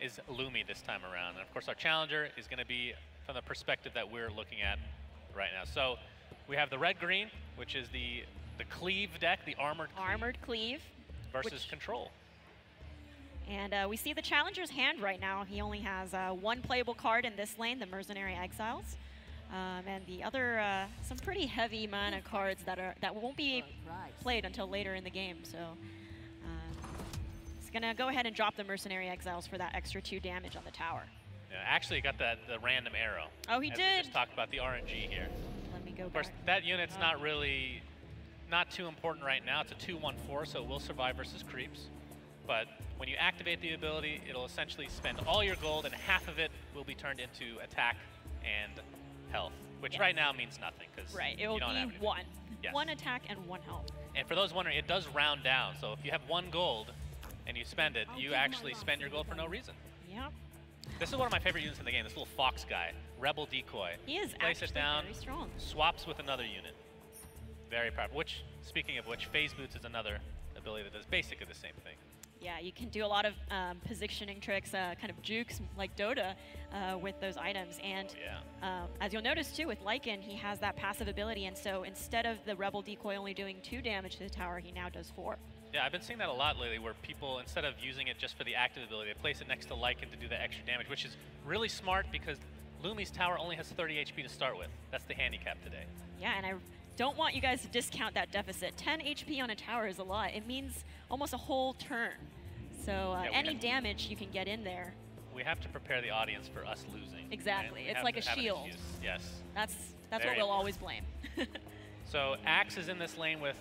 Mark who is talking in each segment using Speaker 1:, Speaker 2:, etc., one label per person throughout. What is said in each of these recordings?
Speaker 1: is Lumi this time around. And of course, our challenger is going to be from the perspective that we're looking at right now. So we have the red-green, which is the cleave deck, the armored cleave versus control.
Speaker 2: And we see the challenger's hand right now. He only has one playable card in this lane, the Mercenary Exiles. And the other, some pretty heavy mana cards that won't be played until later in the game. So he's gonna go ahead and drop the Mercenary Exiles for that extra 2 damage on the tower.
Speaker 1: Yeah, actually got the random arrow.
Speaker 2: Oh, he did.
Speaker 1: We just talked about the RNG here.
Speaker 2: Let me go back.
Speaker 1: Of course, that unit's not too important right now. It's a 2/1/4, so it will survive versus creeps. But when you activate the ability, it'll essentially spend all your gold, and half of it will be turned into attack and health, which right now means nothing because
Speaker 2: it will be one.
Speaker 1: Yes.
Speaker 2: 1 attack and 1 health.
Speaker 1: And for those wondering, it does round down. So if you have 1 gold and you spend it, you actually spend your gold for no reason.
Speaker 2: Yep.
Speaker 1: This is one of my favorite units in the game. This little fox guy, Rebel Decoy.
Speaker 2: He is
Speaker 1: Place
Speaker 2: actually
Speaker 1: it down,
Speaker 2: very strong.
Speaker 1: Swaps with another unit. Very powerful. Which, speaking of which, Phase Boots is another ability that does basically the same thing.
Speaker 2: Yeah, you can do a lot of positioning tricks, kind of jukes like Dota with those items. And as you'll notice too, with Lycan, he has that passive ability. And so instead of the Rebel Decoy only doing 2 damage to the tower, he now does 4.
Speaker 1: Yeah, I've been seeing that a lot lately where people, instead of using it just for the active ability, they place it next to Lycan to do the extra damage, which is really smart because Lumi's tower only has 30 HP to start with. That's the handicap today.
Speaker 2: Yeah, and I don't want you guys to discount that deficit. 10 HP on a tower is a lot. It means almost a whole turn. So any damage you can get in there.
Speaker 1: We have to prepare the audience for us losing.
Speaker 2: Exactly. It's like a shield.
Speaker 1: Yes.
Speaker 2: That's what we'll always blame.
Speaker 1: So Axe is in this lane with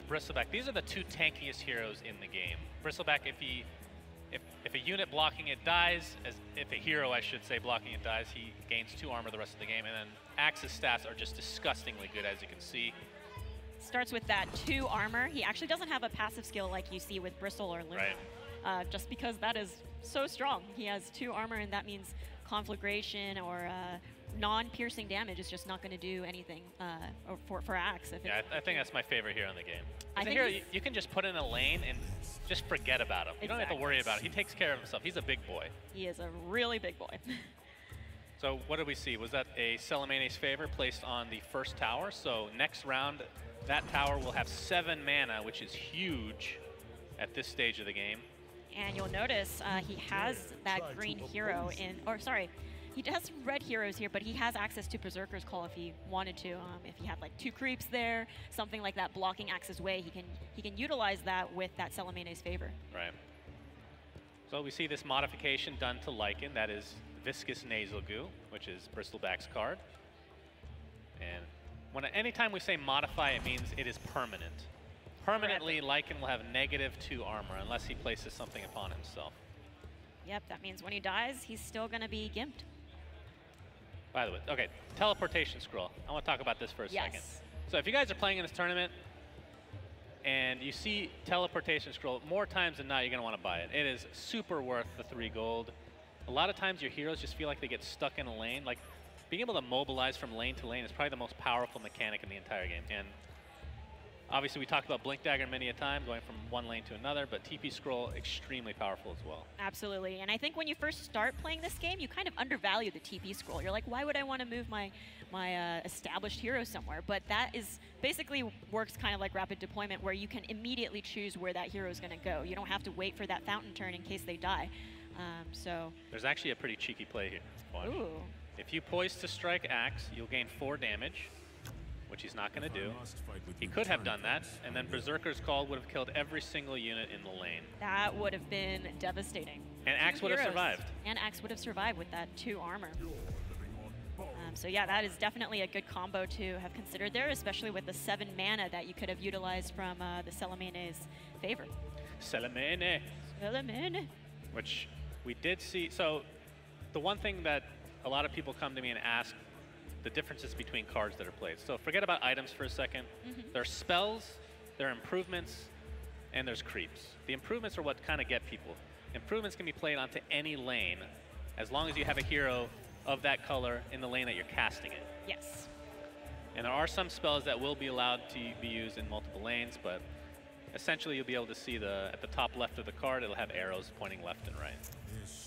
Speaker 1: Bristleback. These are the 2 tankiest heroes in the game. Bristleback, if a unit blocking it dies, if a hero, I should say, blocking it dies, he gains 2 armor the rest of the game. And then Axe's stats are just disgustingly good, as you can see.
Speaker 2: Starts with that 2 armor. He actually doesn't have a passive skill like you see with Bristle or Luna. Just because that is so strong. He has 2 armor, and that means conflagration or non-piercing damage is just not going to do anything for Axe.
Speaker 1: I think that's my favorite hero in the game.
Speaker 2: I think
Speaker 1: hero, you can just put in a lane and just forget about him. You don't have to worry about it. He takes care of himself. He's a big boy.
Speaker 2: He is a really big boy.
Speaker 1: So what did we see? Was that a Celemane's favor placed on the first tower? So next round, that tower will have 7 mana, which is huge at this stage of the game.
Speaker 2: And you'll notice he has that green hero in, or sorry, he has some red heroes here, but he has access to Berserker's Call if he wanted to. If he had like 2 creeps there, something like that blocking Axe's way, he can utilize that with that Celemane's favor.
Speaker 1: Right. So we see this modification done to Lycan, that is Viscous Nasal Goo, which is Bristleback's card. And anytime we say modify, it means it is permanent. Permanently, Lycan will have -2 armor unless he places something upon himself.
Speaker 2: Yep, that means when he dies, he's still going to be gimped.
Speaker 1: By the way, okay, teleportation scroll. I want to talk about this for a second. So if you guys are playing in this tournament and you see teleportation scroll, more times than not, you're going to want to buy it. It is super worth the 3 gold. A lot of times your heroes just feel like they get stuck in a lane. Like, being able to mobilize from lane to lane is probably the most powerful mechanic in the entire game. And obviously, we talked about Blink Dagger many a time, going from one lane to another, but TP Scroll, extremely powerful as well.
Speaker 2: Absolutely, and I think when you first start playing this game, you kind of undervalue the TP Scroll. You're like, why would I want to move my established hero somewhere? But that is basically works kind of like rapid deployment, where you can immediately choose where that hero is going to go. You don't have to wait for that fountain turn in case they die. So
Speaker 1: there's actually a pretty cheeky play here. Watch.
Speaker 2: Ooh.
Speaker 1: If you poise to strike Axe, you'll gain 4 damage. Which he's not going to do. He could have done that, and then Berserker's Call would have killed every single unit in the lane.
Speaker 2: That would have been devastating.
Speaker 1: And Axe would have survived.
Speaker 2: And Axe would have survived with that 2 armor. So yeah, that is definitely a good combo to have considered there, especially with the 7 mana that you could have utilized from the Celemane's favor.
Speaker 1: Celemane.
Speaker 2: Celemane.
Speaker 1: Which we did see. So the one thing that a lot of people come to me and ask the differences between cards that are played. So forget about items for a second. There's spells, there are improvements, and there's creeps. The improvements are what kind of get people. Improvements can be played onto any lane as long as you have a hero of that color in the lane that you're casting it.
Speaker 2: Yes.
Speaker 1: And there are some spells that will be allowed to be used in multiple lanes, but essentially you'll be able to see at the top left of the card, it'll have arrows pointing left and right.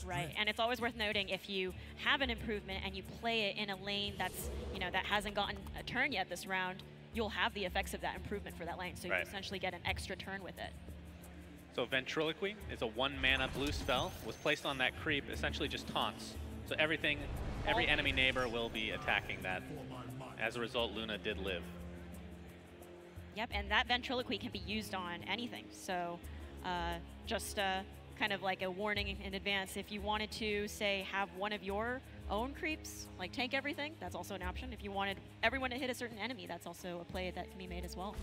Speaker 2: Right, and it's always worth noting if you have an improvement and you play it in a lane that's, that hasn't gotten a turn yet this round, you'll have the effects of that improvement for that lane. So you essentially get an extra turn with it.
Speaker 1: So Ventriloquy is a 1-mana blue spell, was placed on that creep, essentially just taunts. So every enemy neighbor will be attacking that. As a result, Luna did live.
Speaker 2: Yep, and that Ventriloquy can be used on anything. So just kind of like a warning in advance, if you wanted to, say, have one of your own creeps, like tank everything, that's also an option. If you wanted everyone to hit a certain enemy, that's also a play that can be made as well.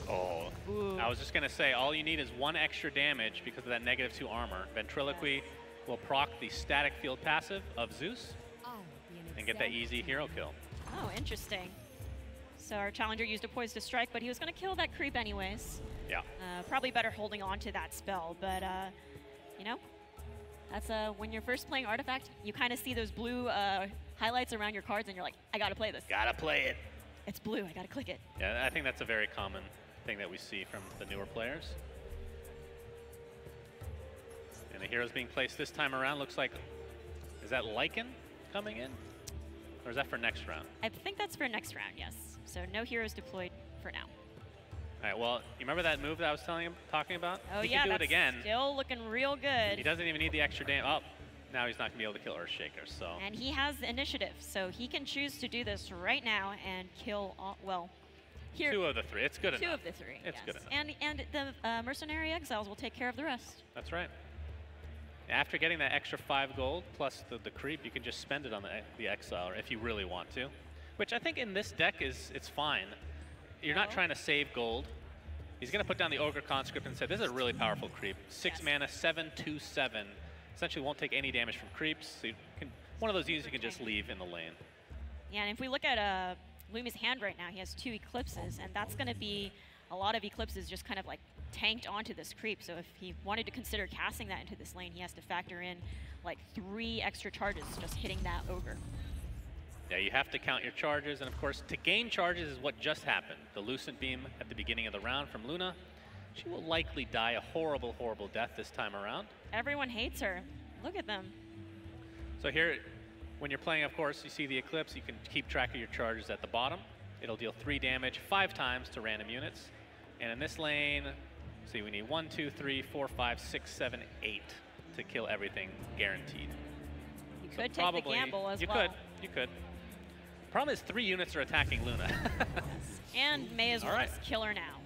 Speaker 1: Oh, ooh. I was just going to say, all you need is 1 extra damage because of that -2 armor. Ventriloquy will proc the static field passive of Zeus and get that easy hero kill.
Speaker 2: Oh, interesting. So our challenger used a poise to strike, but he was going to kill that creep anyways.
Speaker 1: Yeah.
Speaker 2: Probably better holding on to that spell, but that's when you're first playing Artifact, you kind of see those blue highlights around your cards, and you're like, I gotta play this.
Speaker 1: Gotta play it.
Speaker 2: It's blue, I gotta click it.
Speaker 1: Yeah, I think that's a very common thing that we see from the newer players. And the heroes being placed this time around looks like, is that Lycan coming in? Or is that for next round?
Speaker 2: I think that's for next round, yes. So no heroes deployed for now.
Speaker 1: All right, well, you remember that move that I was talking about?
Speaker 2: Oh,
Speaker 1: he
Speaker 2: yeah,
Speaker 1: can do it again.
Speaker 2: Still looking real good.
Speaker 1: He doesn't even need the extra damage. Oh, now he's not going to be able to kill Earthshaker, so.
Speaker 2: And he has the initiative, so he can choose to do this right now and kill all, well, here.
Speaker 1: 2 of the 3, it's good enough.
Speaker 2: 2 of the 3,
Speaker 1: It's good enough.
Speaker 2: And the Mercenary Exiles will take care of the rest.
Speaker 1: That's right. After getting that extra 5 gold plus the creep, you can just spend it on the Exiler if you really want to. Which I think in this deck it's fine. You're not trying to save gold. He's going to put down the Ogre Conscript and say, this is a really powerful creep. 6 mana, 7/2/7. Essentially won't take any damage from creeps. So you can, one of those units you can just leave in the lane.
Speaker 2: Yeah, and if we look at Lumi's hand right now, he has 2 Eclipses, and that's going to be a lot of Eclipses just kind of like tanked onto this creep. So if he wanted to consider casting that into this lane, he has to factor in like 3 extra charges just hitting that Ogre.
Speaker 1: Yeah, you have to count your charges, and of course, to gain charges is what just happened. The Lucent Beam at the beginning of the round from Luna. She will likely die a horrible, horrible death this time around.
Speaker 2: Everyone hates her. Look at them.
Speaker 1: So here, when you're playing, of course, you see the Eclipse. You can keep track of your charges at the bottom. It'll deal 3 damage 5 times to random units. And in this lane, see, we need 1, 2, 3, 4, 5, 6, 7, 8 to kill everything guaranteed.
Speaker 2: You could take the gamble as well.
Speaker 1: You could. Problem is 3 units are attacking Luna.
Speaker 2: And may as well just kill her now.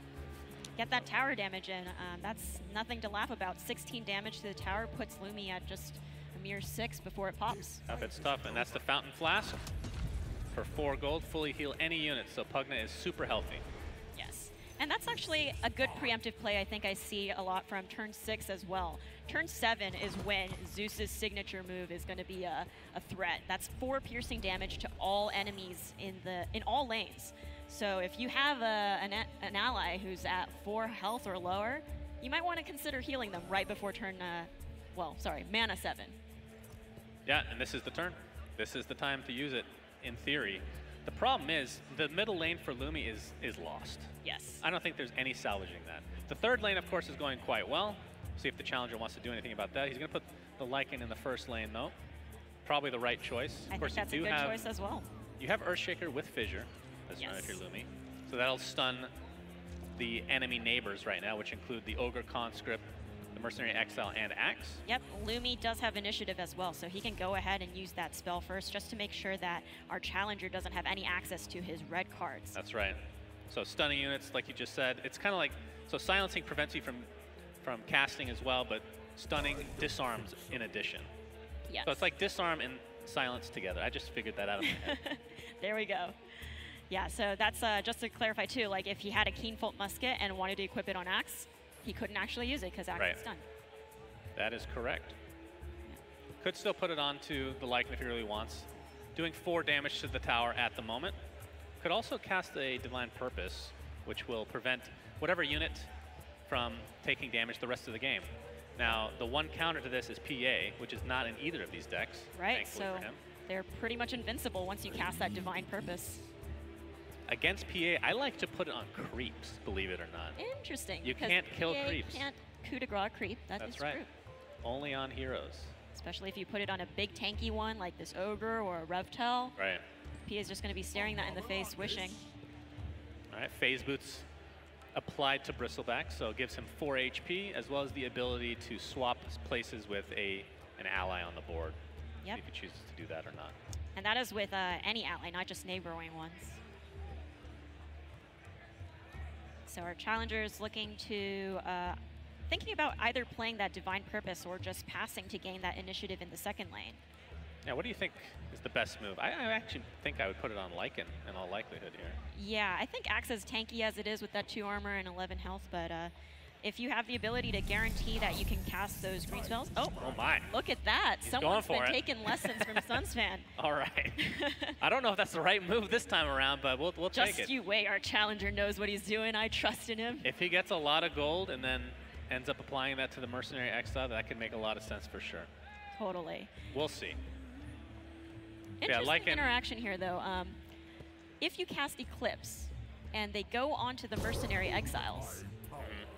Speaker 2: Get that tower damage in. That's nothing to laugh about. 16 damage to the tower puts Lumi at just a mere 6 before it pops.
Speaker 1: It's tough, and that's the Fountain Flask. For 4 gold, fully heal any unit, so Pugna is super healthy.
Speaker 2: Yes, and that's actually a good preemptive play I think I see a lot from turn 6 as well. Turn 7 is when Zeus's signature move is going to be a threat. That's 4 piercing damage to all enemies in all lanes. So if you have an ally who's at 4 health or lower, you might want to consider healing them right before turn, mana 7.
Speaker 1: Yeah, and this is the turn. This is the time to use it, in theory. The problem is, the middle lane for Lumi is lost.
Speaker 2: Yes.
Speaker 1: I don't think there's any salvaging that. The third lane, of course, is going quite well. See if the challenger wants to do anything about that. He's going to put the Lycan in the first lane, though. Probably the right choice.
Speaker 2: I think that's a good choice as well.
Speaker 1: You have Earthshaker with Fissure, as if you're Lumi. So that'll stun the enemy neighbors right now, which include the Ogre Conscript, the Mercenary Exile, and Axe.
Speaker 2: Yep, Lumi does have initiative as well, so he can go ahead and use that spell first just to make sure that our challenger doesn't have any access to his red cards.
Speaker 1: That's right. So stunning units, like you just said, it's kind of like, so silencing prevents you from casting as well, but stunning disarms in addition.
Speaker 2: Yes.
Speaker 1: So it's like disarm and silence together. I just figured that out in my head.
Speaker 2: There we go. Yeah, so that's just to clarify too, like if he had a Keenfold musket and wanted to equip it on Axe, he couldn't actually use it because Axe is stunned.
Speaker 1: That is correct. Yeah. Could still put it onto the Lycan if he really wants. Doing 4 damage to the tower at the moment. Could also cast a Divine Purpose, which will prevent whatever unit from taking damage the rest of the game. Now, the one counter to this is PA, which is not in either of these decks.
Speaker 2: Right, so they're pretty much invincible once you cast that Divine Purpose.
Speaker 1: Against PA, I like to put it on creeps, believe it or not.
Speaker 2: Interesting.
Speaker 1: You can't kill
Speaker 2: PA
Speaker 1: creeps.
Speaker 2: Can't coup de grace creep. That's
Speaker 1: right.
Speaker 2: true.
Speaker 1: Only on heroes.
Speaker 2: especially if you put it on a big tanky one like this Ogre or a Revtel.
Speaker 1: Right.
Speaker 2: P is just going to be staring that in the face, wishing.
Speaker 1: All right, Phase Boots applied to Bristleback, so it gives him 4 HP, as well as the ability to swap places with an ally on the board.
Speaker 2: Yep.
Speaker 1: If he chooses to do that or not.
Speaker 2: And that is with any ally, not just neighboring ones. So our challenger is looking to, thinking about either playing that Divine Purpose or just passing to gain that initiative in the second lane.
Speaker 1: Yeah, what do you think is the best move? I actually think I would put it on Lycan in all likelihood here.
Speaker 2: Yeah, I think Axe as tanky as it is with that 2 armor and 11 health, but if you have the ability to guarantee that you can cast those green spells. Oh
Speaker 1: my.
Speaker 2: Look at that.
Speaker 1: He's
Speaker 2: Someone's been taking lessons from Sunsfan.
Speaker 1: All right. I don't know if that's the right move this time around, but we'll take it.
Speaker 2: Just you wait. Our challenger knows what he's doing. I trust in him.
Speaker 1: If he gets a lot of gold and then ends up applying that to the Mercenary Exile, that could make a lot of sense for sure.
Speaker 2: Totally.
Speaker 1: We'll see.
Speaker 2: Interesting interaction here, though. If you cast Eclipse and they go onto the Mercenary Exiles,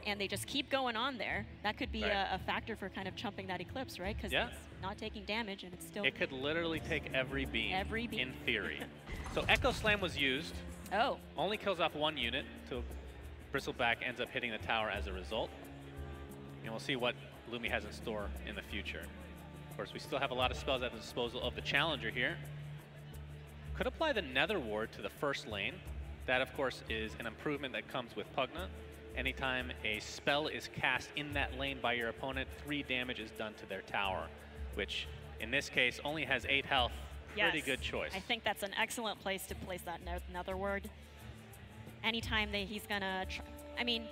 Speaker 2: and they just keep going on there, that could be a factor for kind of chumping that Eclipse, right? Because it's not taking damage and it's still...
Speaker 1: It could literally take every beam, in theory. So Echo Slam was used.
Speaker 2: Oh.
Speaker 1: Only kills off 1 unit, so Bristleback ends up hitting the tower as a result. And we'll see what Lumi has in store in the future. Of course, we still have a lot of spells at the disposal of the challenger here. Could apply the Nether Ward to the first lane. That, of course, is an improvement that comes with Pugna. Anytime a spell is cast in that lane by your opponent, 3 damage is done to their tower, which in this case only has 8 health. Pretty good choice.
Speaker 2: I think that's an excellent place to place that Nether Ward. Anytime that he's gonna, I mean,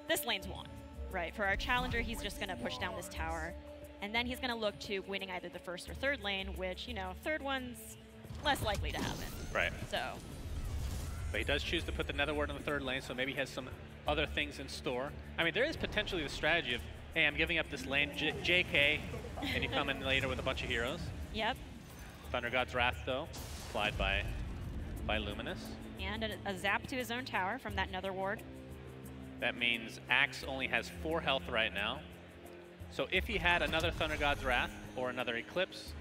Speaker 2: this lane's won, right? For our challenger, he's just gonna push down this tower, and then he's gonna look to winning either the first or third lane, which, you know, third one's less likely to happen.
Speaker 1: Right.
Speaker 2: So.
Speaker 1: But he does choose to put the Nether Ward in the third lane, so maybe he has some other things in store. I mean, there is potentially the strategy of, hey, I'm giving up this lane, JK, and you come in later with a bunch of heroes.
Speaker 2: Yep.
Speaker 1: Thunder God's Wrath, though, applied by Luminous.
Speaker 2: And a zap to his own tower from that Nether Ward.
Speaker 1: That means Axe only has 4 health right now. So if he had another Thunder God's Wrath or another Eclipse,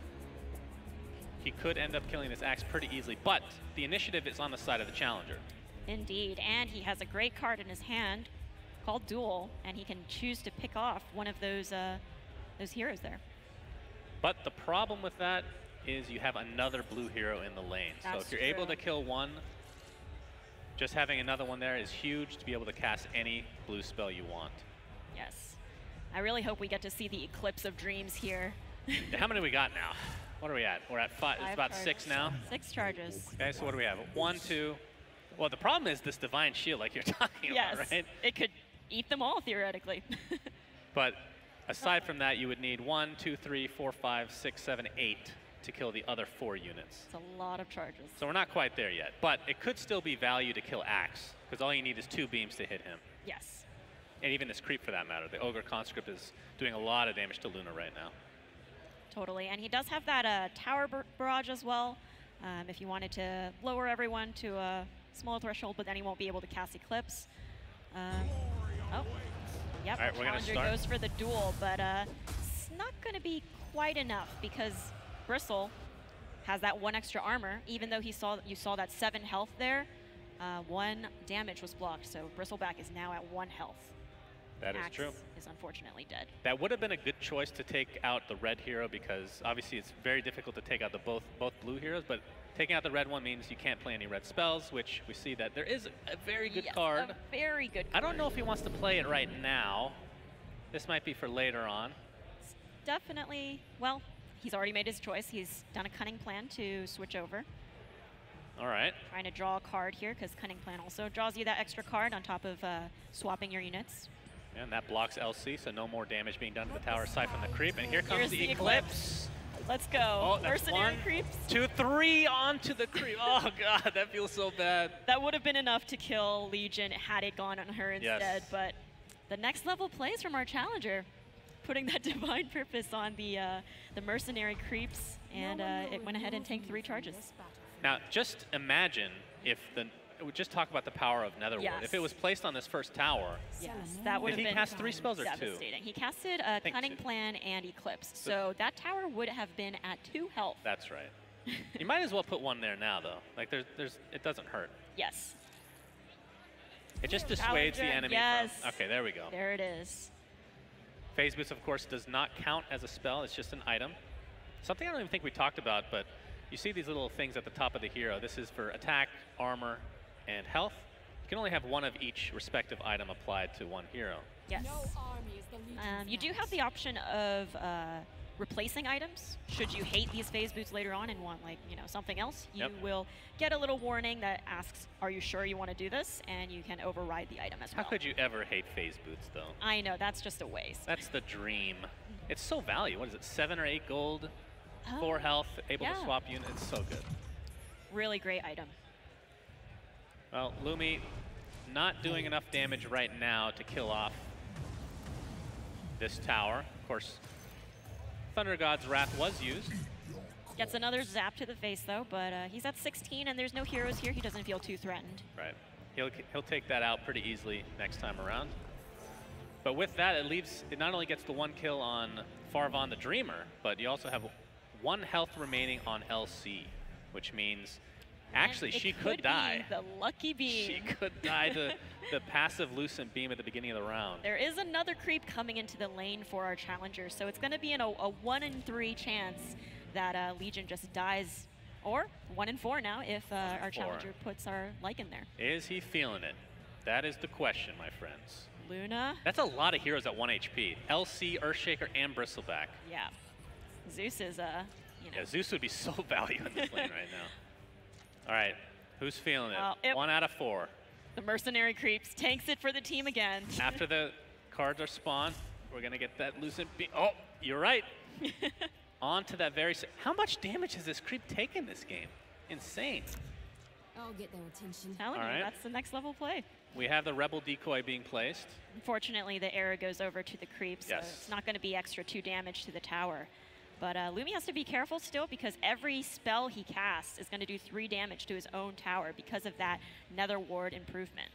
Speaker 1: he could end up killing this Axe pretty easily. But the initiative is on the side of the challenger.
Speaker 2: Indeed, and he has a great card in his hand called Duel, and he can choose to pick off one of those heroes there.
Speaker 1: But the problem with that is you have another blue hero in the lane. So if you're able to kill one, just having another one there is huge to be able to cast any blue spell you want.
Speaker 2: Yes. I really hope we get to see the Eclipse of Dreams here.
Speaker 1: How many we got now? What are we at? We're at 5. It's about
Speaker 2: charges.
Speaker 1: 6 now.
Speaker 2: 6 charges.
Speaker 1: Okay, so what do we have? 1, 2. Well, the problem is this Divine Shield, like you're talking about, right?
Speaker 2: It could eat them all, theoretically.
Speaker 1: But aside from that, you would need 1, 2, 3, 4, 5, 6, 7, 8 to kill the other 4 units.
Speaker 2: It's a lot of charges.
Speaker 1: So we're not quite there yet. But it could still be value to kill Axe, because all you need is 2 beams to hit him.
Speaker 2: Yes.
Speaker 1: And even this creep, for that matter. The Ogre Conscript is doing a lot of damage to Luna right now.
Speaker 2: Totally, and he does have that tower barrage as well. If you wanted to lower everyone to a small threshold, but then he won't be able to cast Eclipse. Oh, yep,
Speaker 1: all right, we're
Speaker 2: challenger goes for the duel, but it's not going to be quite enough because Bristle has that 1 extra armor, even though you saw that 7 health there. 1 damage was blocked, so Bristleback is now at 1 health.
Speaker 1: That is
Speaker 2: Axe
Speaker 1: true.
Speaker 2: Is unfortunately dead.
Speaker 1: That would have been a good choice to take out the red hero, because obviously it's very difficult to take out the both blue heroes, but taking out the red one means you can't play any red spells, which we see that there is a very good card.
Speaker 2: A very good card.
Speaker 1: I don't know if he wants to play it right now. This might be for later on.
Speaker 2: It's definitely, well, he's already made his choice. He's done a cunning plan to switch over.
Speaker 1: All right.
Speaker 2: Trying to draw a card here, because cunning plan also draws you that extra card on top of swapping your units.
Speaker 1: And that blocks LC, so no more damage being done to the tower aside from the creep. And here comes
Speaker 2: Here's
Speaker 1: the Eclipse.
Speaker 2: Let's go.
Speaker 1: Oh, that's
Speaker 2: Mercenary
Speaker 1: 1,
Speaker 2: creeps.
Speaker 1: 2, 3 onto the creep. Oh, God, that feels so bad.
Speaker 2: That would have been enough to kill Legion had it gone on her instead. But the next level plays from our challenger, putting that Divine Purpose on the Mercenary creeps, and it went ahead and tanked 3 charges.
Speaker 1: Now, just imagine if the just talk about the power of Netherworld.
Speaker 2: Yes.
Speaker 1: If it was placed on this first tower,
Speaker 2: Yes, that would have been
Speaker 1: he cast 3 spells or 2?
Speaker 2: devastating. He casted Cunning Plan and Eclipse, so that tower would have been at 2 health.
Speaker 1: That's right. You might as well put 1 there now, though. Like, it doesn't hurt.
Speaker 2: Yes.
Speaker 1: It just dissuades the enemy from... Okay, there we go.
Speaker 2: There it is.
Speaker 1: Phase Boost, of course, does not count as a spell. It's just an item. Something I don't even think we talked about, but you see these little things at the top of the hero. This is for attack, armor, and health. You can only have 1 of each respective item applied to 1 hero.
Speaker 2: Yes. You do have the option of replacing items. Should you hate these phase boots later on and want, like, you know, something else, you will get a little warning that asks, are you sure you want to do this? And you can override the item as well.
Speaker 1: How could you ever hate phase boots, though?
Speaker 2: I know, that's just a waste.
Speaker 1: That's the dream. It's so valuable. What is it, 7 or 8 gold? 4 health, able to swap units. It's so good.
Speaker 2: Really great item.
Speaker 1: Well, Lumi not doing enough damage right now to kill off this tower. Of course, Thunder God's Wrath was used.
Speaker 2: Gets another zap to the face, though, but he's at 16, and there's no heroes here. He doesn't feel too threatened.
Speaker 1: Right. He'll take that out pretty easily next time around. But with that, it not only gets the 1 kill on Farvon the Dreamer, but you also have 1 health remaining on LC, which means actually she could die.
Speaker 2: The lucky beam.
Speaker 1: She could die to the passive Lucent Beam at the beginning of the round.
Speaker 2: There is another creep coming into the lane for our challenger, so it's going to be a 1 in 3 chance that Legion just dies, or 1 in 4 now if our challenger puts our Lycan there.
Speaker 1: Is he feeling it? That is the question, my friends.
Speaker 2: Luna.
Speaker 1: That's a lot of heroes at 1 HP. LC, Earthshaker, and Bristleback.
Speaker 2: Yeah. Zeus is, you know.
Speaker 1: Yeah, Zeus would be so valuable in this lane right now. All right, who's feeling it? 1 out of 4.
Speaker 2: The Mercenary Creeps takes it for the team again.
Speaker 1: After the cards are spawned, we're going to get that Lucent Beam. Oh, you're right. On to that very... How much damage has this creep taken this game? Insane.
Speaker 3: I'll get their attention.
Speaker 2: Telling you, that's the next level play.
Speaker 1: We have the Rebel Decoy being placed.
Speaker 2: Unfortunately, the arrow goes over to the creep, so it's not going to be extra 2 damage to the tower. But Lumi has to be careful still because every spell he casts is going to do 3 damage to his own tower because of that Nether Ward improvement.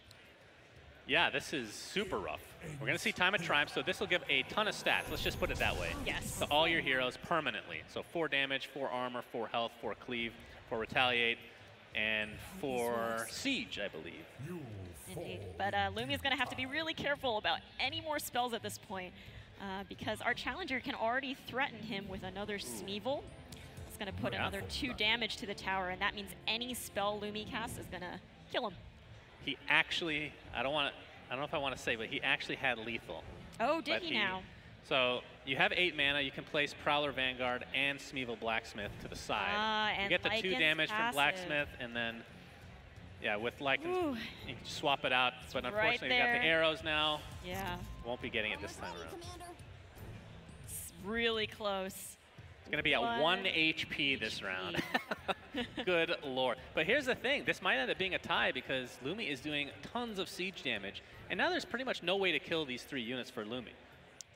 Speaker 1: Yeah, this is super rough. We're going to see Time of Triumph, so this will give a ton of stats. Let's just put it that way.
Speaker 2: Yes.
Speaker 1: To all your heroes permanently. So 4 damage, 4 armor, 4 health, 4 cleave, 4 retaliate, and 4 siege, I believe.
Speaker 2: Indeed. But Lumi is going to have to be really careful about any more spells at this point because our challenger can already threaten him with another Smeevil. It's going to put another 2 damage to the tower, and that means any spell Lumi casts is going to kill him.
Speaker 1: He actually, I don't know if I want to say, but he actually had lethal.
Speaker 2: Oh, did he now?
Speaker 1: So you have 8 mana. You can place Prowler Vanguard and Smeevil Blacksmith to the side.
Speaker 2: And
Speaker 1: you get the 2 damage
Speaker 2: passive.
Speaker 1: from Blacksmith, and then, yeah, with Lycan, you can swap it out. But unfortunately, you got the arrows now.
Speaker 2: Yeah.
Speaker 1: Won't be getting it this time around.
Speaker 2: It's really close.
Speaker 1: It's going to be at 1 HP this round. Good lord. But here's the thing. This might end up being a tie because Lumi is doing tons of siege damage. And now there's pretty much no way to kill these 3 units for Lumi.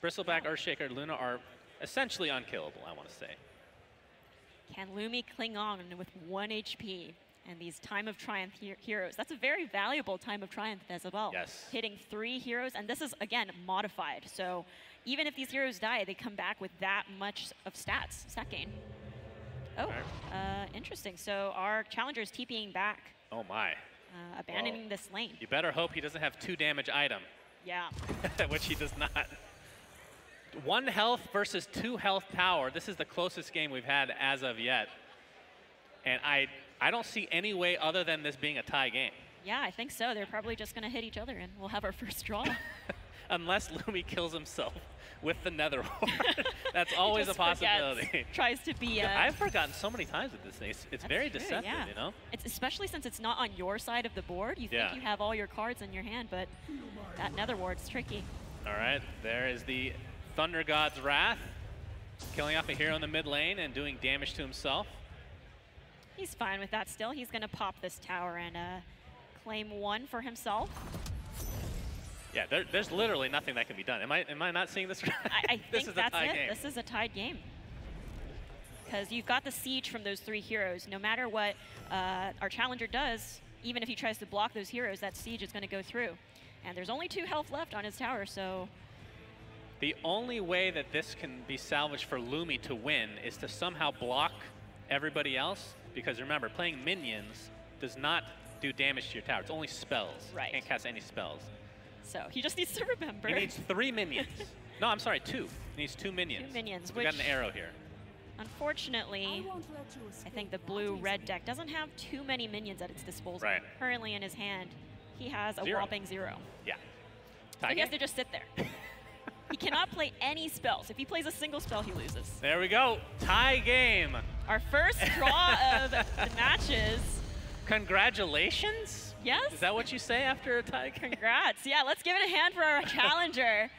Speaker 1: Bristleback, Earthshaker, Luna are essentially unkillable, I want to say.
Speaker 2: Can Lumi cling on with 1 HP and these Time of Triumph heroes? That's a very valuable Time of Triumph as well.
Speaker 1: Yes.
Speaker 2: Hitting 3 heroes, and this is, again, modified. So even if these heroes die, they come back with that much of stat gain. Oh, interesting. So our challenger is TPing back.
Speaker 1: Oh my.
Speaker 2: Abandoning this lane.
Speaker 1: You better hope he doesn't have 2 damage item.
Speaker 2: Yeah.
Speaker 1: Which he does not. 1 health versus 2 health tower. This is the closest game we've had as of yet. And I don't see any way other than this being a tie game.
Speaker 2: Yeah, I think so. They're probably just going to hit each other, and we'll have our first draw.
Speaker 1: Unless Lumi kills himself with the Nether Ward. That's always a possibility.
Speaker 2: Tries to be...
Speaker 1: I've forgotten so many times with this thing. It's very deceptive, you know?
Speaker 2: It's especially since it's not on your side of the board. You think you have all your cards in your hand, but that Nether Ward's tricky.
Speaker 1: All right, there is the Thunder God's Wrath. Killing off a hero in the mid lane and doing damage to himself.
Speaker 2: He's fine with that still. He's going to pop this tower and claim 1 for himself.
Speaker 1: Yeah, there's literally nothing that can be done. Am I not seeing this right?
Speaker 2: I
Speaker 1: this
Speaker 2: think
Speaker 1: is
Speaker 2: that's
Speaker 1: a tie
Speaker 2: it.
Speaker 1: game.
Speaker 2: This is a tied game. Because you've got the siege from those 3 heroes. No matter what our challenger does, even if he tries to block those heroes, that siege is going to go through. And there's only 2 health left on his tower, so...
Speaker 1: The only way that this can be salvaged for Lumi to win is to somehow block everybody else, because remember, playing minions does not do damage to your tower. It's only spells.
Speaker 2: Right.
Speaker 1: You can't cast any spells.
Speaker 2: So he just needs to remember.
Speaker 1: He needs 3 minions. No, I'm sorry, 2. He needs 2 minions.
Speaker 2: 2 minions,
Speaker 1: We got an arrow here.
Speaker 2: Unfortunately, I think the blue-red deck doesn't have too many minions at its disposal.
Speaker 1: Right.
Speaker 2: Currently in his hand, he has a
Speaker 1: 0.
Speaker 2: whopping 0.
Speaker 1: Yeah.
Speaker 2: So he has to just sit there. He cannot play any spells. If he plays a single spell, he loses.
Speaker 1: There we go. Tie game.
Speaker 2: Our first draw of the matches.
Speaker 1: Congratulations?
Speaker 2: Yes.
Speaker 1: Is that what you say after a tie game?
Speaker 2: Congrats. Yeah, let's give it a hand for our challenger.